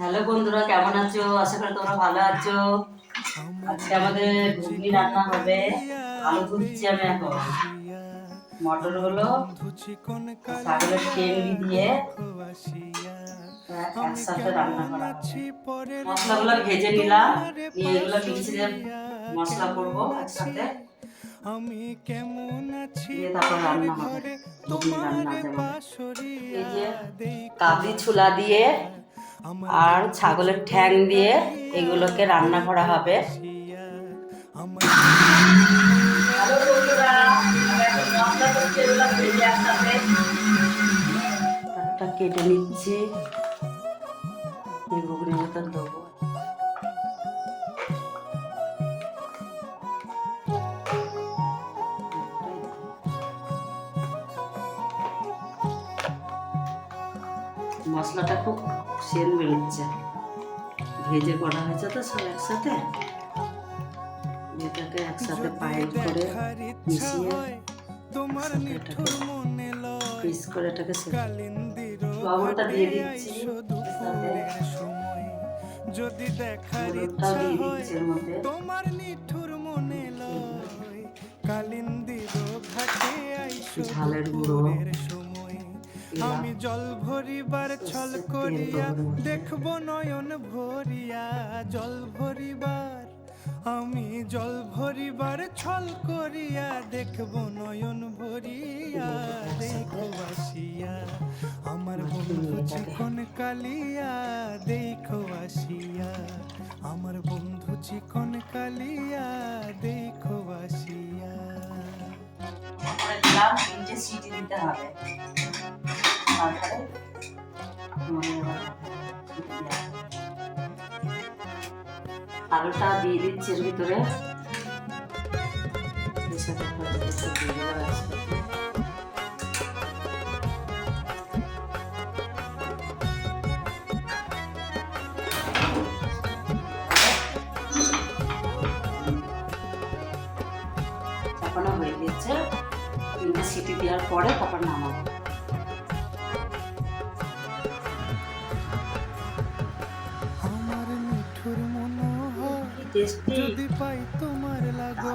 Hello বন্ধুরা, কেমন আছো? আশা করি তোমরা ভালো আছো। আজকে আমাদের ঘুগনি রান্না হবে। আলু ভুজছি আমি এখন। মটর হলো ছাগলের টেংরি দিয়ে একসাথে রান্না করা হবে। মশলাগুলো ভেজে নিলাম, নিয়ে এগুলো মিক্সিতে মশলা করবো একসাথে, দিয়ে তারপর রান্না হবে। ঘুগনি রান্না যেমন এই যে কাবলি ছোলা দিয়ে আর ছাগলের ঠ্যাং দিয়ে এগুলোকে রান্না করা হবে। কেটে নিচ্ছি, ঘুগনির মতন দেবো। মশলাটা খুব সেন্ট বেরোচ্ছে, ভেজে করা হয়েছে তো সব একসাথে। এটাকে একসাথে পাইল করে মিশিয়ে পিস করে এটাকে লবণটা দিয়ে দিচ্ছি, যদি দেখার হলুদটাও দিয়ে দিচ্ছি এর মধ্যে। তোমার নিঠুর মনে লয় কালিন্দির ঘাটে আইসো ঝালের গুঁড়ো, সময় আমি জল ভরিবার ছল করিয়া দেখবো নয়ন ভরিয়া জল ভরিবার আমি জল ভরিবার ছল করিয়া দেখবো নয়ন ভরিয়া দেখো আসিয়া আমার বন্ধু চিকন কালিয়া দেখো আসিয়া আমার বন্ধু চিকন কালিয়া দেখো আসিয়া। দিলাম 3টে সিটি দিতে হবে। আলুটা দিয়ে দিচ্ছি এর ভিতরে। চাপানো হয়ে গেছে, 3টে সিটি দেওয়ার পরে তারপর নামাবো। আমার মিঠুর মনোহর যদি পাই তোমার লাগো